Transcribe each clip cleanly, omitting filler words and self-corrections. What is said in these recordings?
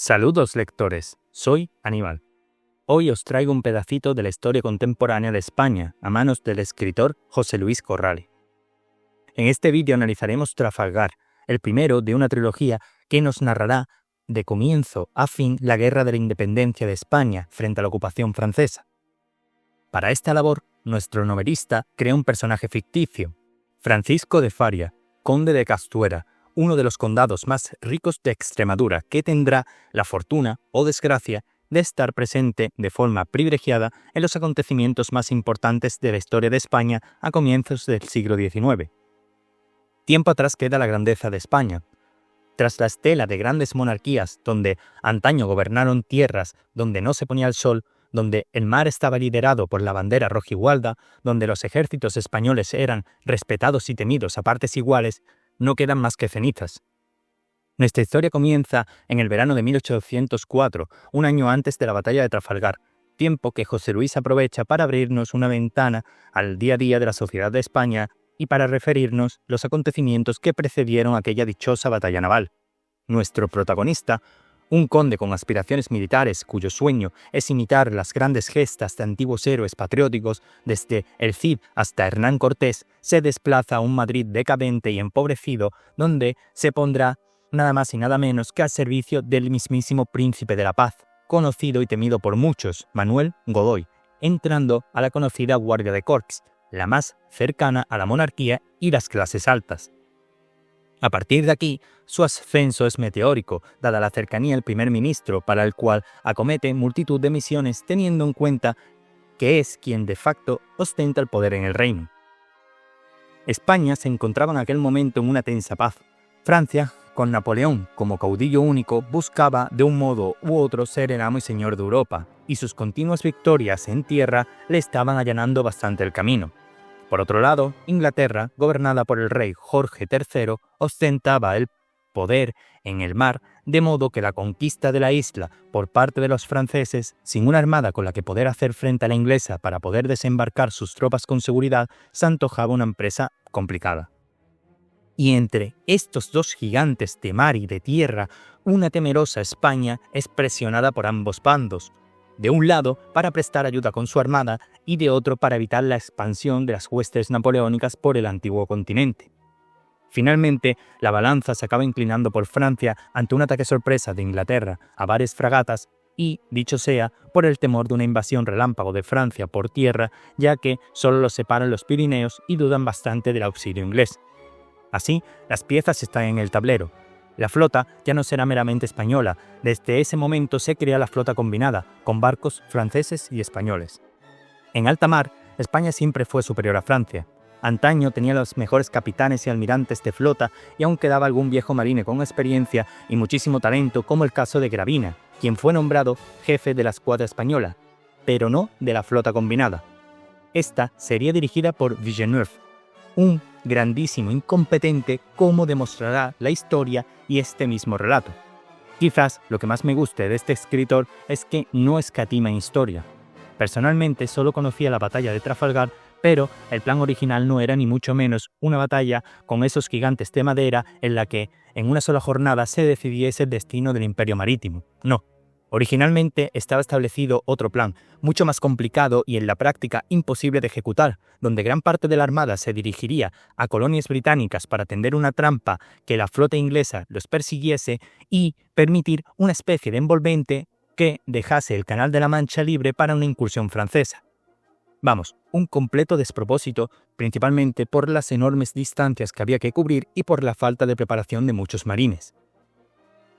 Saludos lectores, soy Aníbal. Hoy os traigo un pedacito de la historia contemporánea de España a manos del escritor José Luis Corrales. En este vídeo analizaremos Trafalgar, el primero de una trilogía que nos narrará de comienzo a fin la guerra de la independencia de España frente a la ocupación francesa. Para esta labor, nuestro novelista crea un personaje ficticio, Francisco de Faria, conde de Castuera, uno de los condados más ricos de Extremadura, que tendrá la fortuna o desgracia de estar presente de forma privilegiada en los acontecimientos más importantes de la historia de España a comienzos del siglo XIX. Tiempo atrás queda la grandeza de España. Tras la estela de grandes monarquías donde antaño gobernaron tierras donde no se ponía el sol, donde el mar estaba liderado por la bandera rojigualda, donde los ejércitos españoles eran respetados y temidos a partes iguales, no quedan más que cenizas. Nuestra historia comienza en el verano de 1804, un año antes de la batalla de Trafalgar, tiempo que José Luis aprovecha para abrirnos una ventana al día a día de la sociedad de España y para referirnos los acontecimientos que precedieron aquella dichosa batalla naval. Nuestro protagonista, un conde con aspiraciones militares cuyo sueño es imitar las grandes gestas de antiguos héroes patrióticos, desde el Cid hasta Hernán Cortés, se desplaza a un Madrid decadente y empobrecido, donde se pondrá nada más y nada menos que al servicio del mismísimo Príncipe de la Paz, conocido y temido por muchos, Manuel Godoy, entrando a la conocida Guardia de Corps, la más cercana a la monarquía y las clases altas. A partir de aquí, su ascenso es meteórico, dada la cercanía del primer ministro, para el cual acomete multitud de misiones teniendo en cuenta que es quien de facto ostenta el poder en el reino. España se encontraba en aquel momento en una tensa paz. Francia, con Napoleón como caudillo único, buscaba de un modo u otro ser el amo y señor de Europa, y sus continuas victorias en tierra le estaban allanando bastante el camino. Por otro lado, Inglaterra, gobernada por el rey Jorge III, ostentaba el poder en el mar, de modo que la conquista de la isla por parte de los franceses, sin una armada con la que poder hacer frente a la inglesa para poder desembarcar sus tropas con seguridad, se antojaba una empresa complicada. Y entre estos dos gigantes de mar y de tierra, una temerosa España es presionada por ambos bandos, de un lado para prestar ayuda con su armada y de otro para evitar la expansión de las huestes napoleónicas por el antiguo continente. Finalmente, la balanza se acaba inclinando por Francia ante un ataque sorpresa de Inglaterra a varias fragatas y, dicho sea, por el temor de una invasión relámpago de Francia por tierra, ya que solo los separan los Pirineos y dudan bastante del auxilio inglés. Así, las piezas están en el tablero. La flota ya no será meramente española. Desde ese momento se crea la flota combinada, con barcos franceses y españoles. En alta mar, España siempre fue superior a Francia. Antaño tenía los mejores capitanes y almirantes de flota y aún quedaba algún viejo marine con experiencia y muchísimo talento, como el caso de Gravina, quien fue nombrado jefe de la escuadra española, pero no de la flota combinada. Esta sería dirigida por Villeneuve, un grandísimo incompetente, como demostrará la historia y este mismo relato. Quizás lo que más me guste de este escritor es que no escatima en historia. Personalmente solo conocía la batalla de Trafalgar, pero el plan original no era ni mucho menos una batalla con esos gigantes de madera en la que en una sola jornada se decidiese el destino del imperio marítimo. No. Originalmente estaba establecido otro plan, mucho más complicado y en la práctica imposible de ejecutar, donde gran parte de la armada se dirigiría a colonias británicas para tender una trampa que la flota inglesa los persiguiese y permitir una especie de envolvente que dejase el Canal de la Mancha libre para una incursión francesa. Vamos, un completo despropósito, principalmente por las enormes distancias que había que cubrir y por la falta de preparación de muchos marines.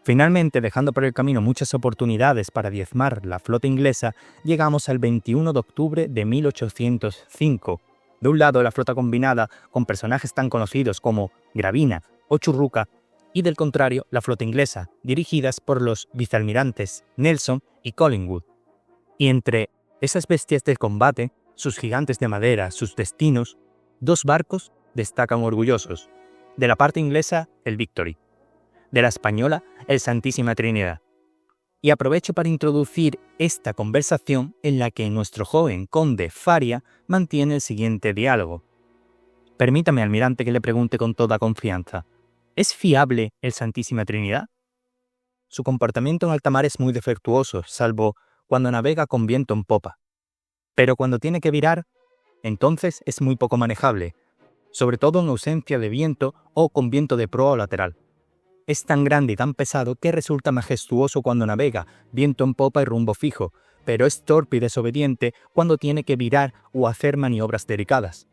Finalmente, dejando por el camino muchas oportunidades para diezmar la flota inglesa, llegamos al 21 de octubre de 1805. De un lado, la flota combinada, con personajes tan conocidos como Gravina o Churruca, y del contrario, la flota inglesa, dirigidas por los vicealmirantes Nelson y Collingwood. Y entre esas bestias del combate, sus gigantes de madera, sus destinos, dos barcos destacan orgullosos. De la parte inglesa, el Victory. De la española, el Santísima Trinidad. Y aprovecho para introducir esta conversación en la que nuestro joven conde Faria mantiene el siguiente diálogo. Permítame, almirante, que le pregunte con toda confianza, ¿es fiable el Santísima Trinidad? su comportamiento en alta mar es muy defectuoso, salvo cuando navega con viento en popa. Pero cuando tiene que virar, entonces es muy poco manejable, sobre todo en ausencia de viento o con viento de proa o lateral. Es tan grande y tan pesado que resulta majestuoso cuando navega, viento en popa y rumbo fijo, pero es torpe y desobediente cuando tiene que virar o hacer maniobras delicadas.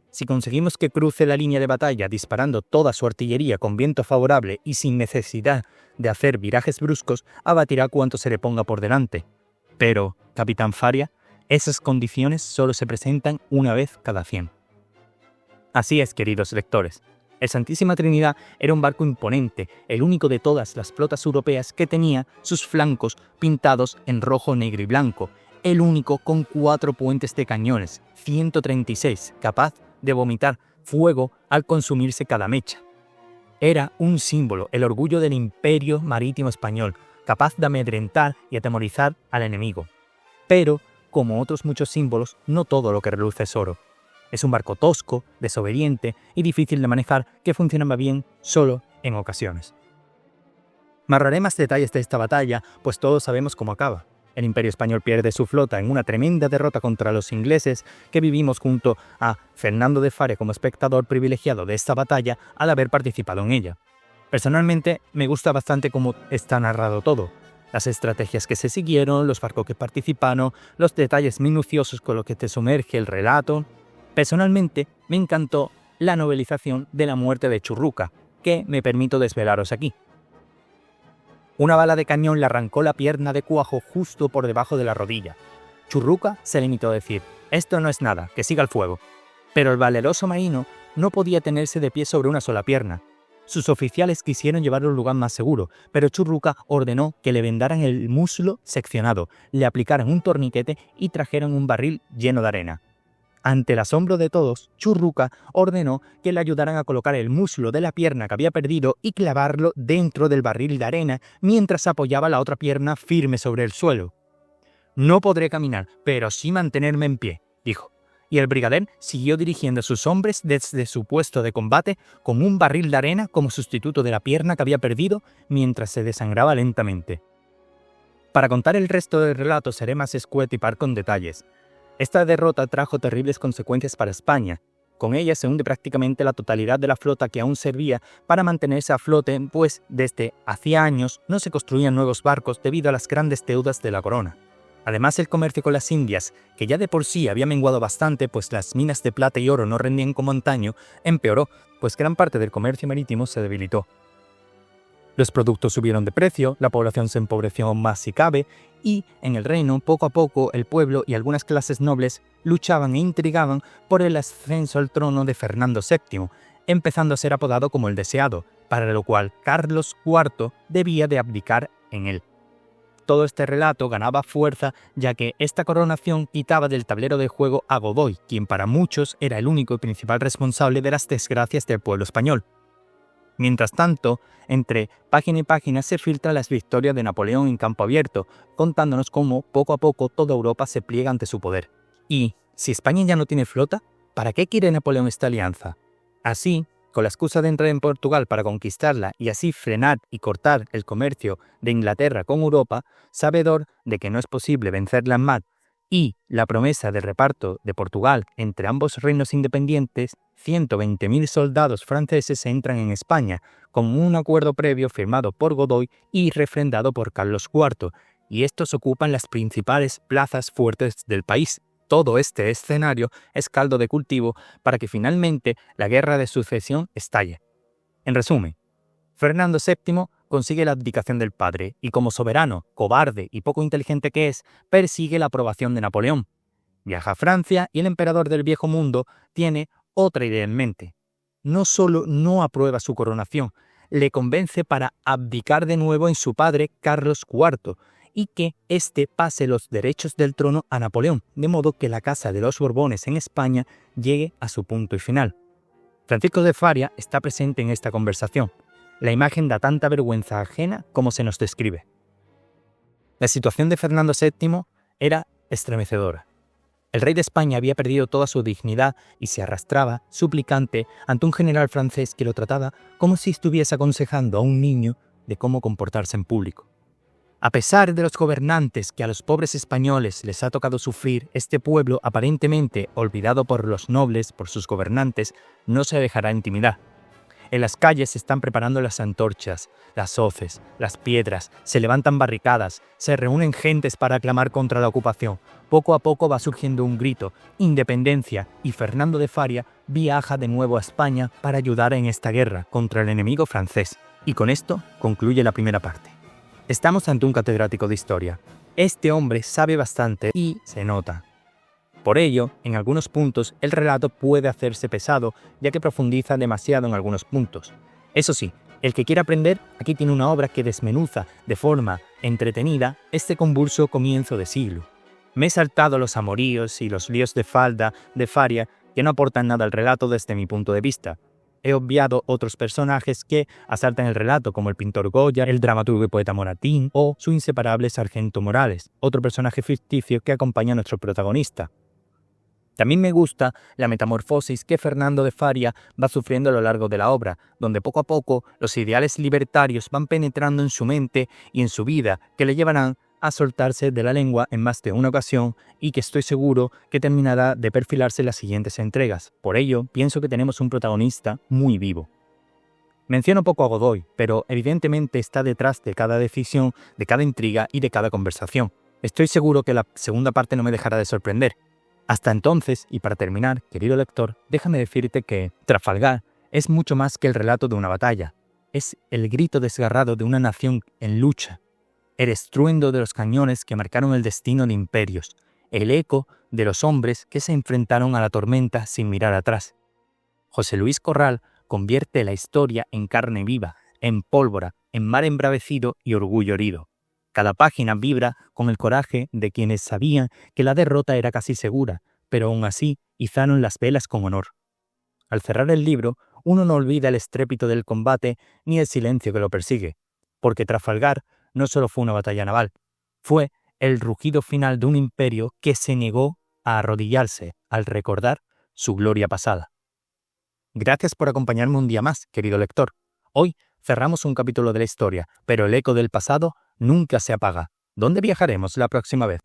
Si conseguimos que cruce la línea de batalla disparando toda su artillería con viento favorable y sin necesidad de hacer virajes bruscos, abatirá cuanto se le ponga por delante. Pero, Capitán Faria, esas condiciones solo se presentan una vez cada 100. Así es, queridos lectores. El Santísima Trinidad era un barco imponente, el único de todas las flotas europeas que tenía sus flancos pintados en rojo, negro y blanco, el único con 4 puentes de cañones, 136, capaz de vomitar fuego al consumirse cada mecha. Era un símbolo, el orgullo del imperio marítimo español, capaz de amedrentar y atemorizar al enemigo. Pero, como otros muchos símbolos, no todo lo que reluce es oro. Es un barco tosco, desobediente y difícil de manejar que funcionaba bien solo en ocasiones. Narraré más detalles de esta batalla, pues todos sabemos cómo acaba. El Imperio Español pierde su flota en una tremenda derrota contra los ingleses que vivimos junto a Fernando de Faria como espectador privilegiado de esta batalla al haber participado en ella. Personalmente me gusta bastante cómo está narrado todo. Las estrategias que se siguieron, los barcos que participaron, los detalles minuciosos con los que te sumerge el relato. Personalmente me encantó la novelización de la muerte de Churruca, que me permito desvelaros aquí. Una bala de cañón le arrancó la pierna de Cuajo justo por debajo de la rodilla. Churruca se limitó a decir: «Esto no es nada, que siga el fuego». Pero el valeroso marino no podía tenerse de pie sobre una sola pierna. Sus oficiales quisieron llevarlo a un lugar más seguro, pero Churruca ordenó que le vendaran el muslo seccionado, le aplicaran un torniquete y trajeran un barril lleno de arena. Ante el asombro de todos, Churruca ordenó que le ayudaran a colocar el muslo de la pierna que había perdido y clavarlo dentro del barril de arena mientras apoyaba la otra pierna firme sobre el suelo. «No podré caminar, pero sí mantenerme en pie», dijo, y el brigadier siguió dirigiendo a sus hombres desde su puesto de combate con un barril de arena como sustituto de la pierna que había perdido mientras se desangraba lentamente. Para contar el resto del relato seré más escueto y par con detalles. Esta derrota trajo terribles consecuencias para España. Con ella se hunde prácticamente la totalidad de la flota que aún servía para mantenerse a flote, pues desde hacía años no se construían nuevos barcos debido a las grandes deudas de la corona. Además, el comercio con las Indias, que ya de por sí había menguado bastante, pues las minas de plata y oro no rendían como antaño, empeoró, pues gran parte del comercio marítimo se debilitó. Los productos subieron de precio, la población se empobreció más si cabe, y en el reino, poco a poco, el pueblo y algunas clases nobles luchaban e intrigaban por el ascenso al trono de Fernando VII, empezando a ser apodado como el deseado, para lo cual Carlos IV debía de abdicar en él. Todo este relato ganaba fuerza ya que esta coronación quitaba del tablero de juego a Godoy, quien para muchos era el único y principal responsable de las desgracias del pueblo español. Mientras tanto, entre página y página se filtran las victorias de Napoleón en campo abierto, contándonos cómo poco a poco toda Europa se pliega ante su poder. Y, si España ya no tiene flota, ¿para qué quiere Napoleón esta alianza? Así, con la excusa de entrar en Portugal para conquistarla y así frenar y cortar el comercio de Inglaterra con Europa, sabedor de que no es posible vencerla en mar, y la promesa de reparto de Portugal entre ambos reinos independientes, 120.000 soldados franceses entran en España, con un acuerdo previo firmado por Godoy y refrendado por Carlos IV, y estos ocupan las principales plazas fuertes del país. Todo este escenario es caldo de cultivo para que finalmente la guerra de sucesión estalle. En resumen, Fernando VII consigue la abdicación del padre y como soberano, cobarde y poco inteligente que es, persigue la aprobación de Napoleón. Viaja a Francia y el emperador del viejo mundo tiene otra idea en mente. No solo no aprueba su coronación, le convence para abdicar de nuevo en su padre Carlos IV y que éste pase los derechos del trono a Napoleón, de modo que la casa de los Borbones en España llegue a su punto y final. Francisco de Faria está presente en esta conversación. La imagen da tanta vergüenza ajena como se nos describe. La situación de Fernando VII era estremecedora. El rey de España había perdido toda su dignidad y se arrastraba, suplicante, ante un general francés que lo trataba como si estuviese aconsejando a un niño de cómo comportarse en público. A pesar de los gobernantes que a los pobres españoles les ha tocado sufrir, este pueblo, aparentemente olvidado por los nobles, por sus gobernantes, no se dejará intimidar. En las calles se están preparando las antorchas, las hoces, las piedras, se levantan barricadas, se reúnen gentes para clamar contra la ocupación. Poco a poco va surgiendo un grito, independencia, y Fernando de Faria viaja de nuevo a España para ayudar en esta guerra contra el enemigo francés. Y con esto concluye la primera parte. Estamos ante un catedrático de historia. Este hombre sabe bastante y se nota. Por ello, en algunos puntos, el relato puede hacerse pesado, ya que profundiza demasiado en algunos puntos. Eso sí, el que quiera aprender, aquí tiene una obra que desmenuza de forma entretenida este convulso comienzo de siglo. Me he saltado los amoríos y los líos de falda de Faria que no aportan nada al relato desde mi punto de vista. He obviado otros personajes que asaltan el relato, como el pintor Goya, el dramaturgo y poeta Moratín o su inseparable sargento Morales, otro personaje ficticio que acompaña a nuestro protagonista. También me gusta la metamorfosis que Fernando de Faria va sufriendo a lo largo de la obra, donde poco a poco los ideales libertarios van penetrando en su mente y en su vida, que le llevarán a soltarse de la lengua en más de una ocasión y que estoy seguro que terminará de perfilarse en las siguientes entregas. Por ello, pienso que tenemos un protagonista muy vivo. Menciono poco a Godoy, pero evidentemente está detrás de cada decisión, de cada intriga y de cada conversación. Estoy seguro que la segunda parte no me dejará de sorprender. Hasta entonces, y para terminar, querido lector, déjame decirte que Trafalgar es mucho más que el relato de una batalla. Es el grito desgarrado de una nación en lucha, el estruendo de los cañones que marcaron el destino de imperios, el eco de los hombres que se enfrentaron a la tormenta sin mirar atrás. José Luis Corral convierte la historia en carne viva, en pólvora, en mar embravecido y orgullo herido. Cada página vibra con el coraje de quienes sabían que la derrota era casi segura, pero aún así izaron las velas con honor. Al cerrar el libro, uno no olvida el estrépito del combate ni el silencio que lo persigue, porque Trafalgar no solo fue una batalla naval, fue el rugido final de un imperio que se negó a arrodillarse al recordar su gloria pasada. Gracias por acompañarme un día más, querido lector. Hoy cerramos un capítulo de la historia, pero el eco del pasado nunca se apaga. ¿Dónde viajaremos la próxima vez?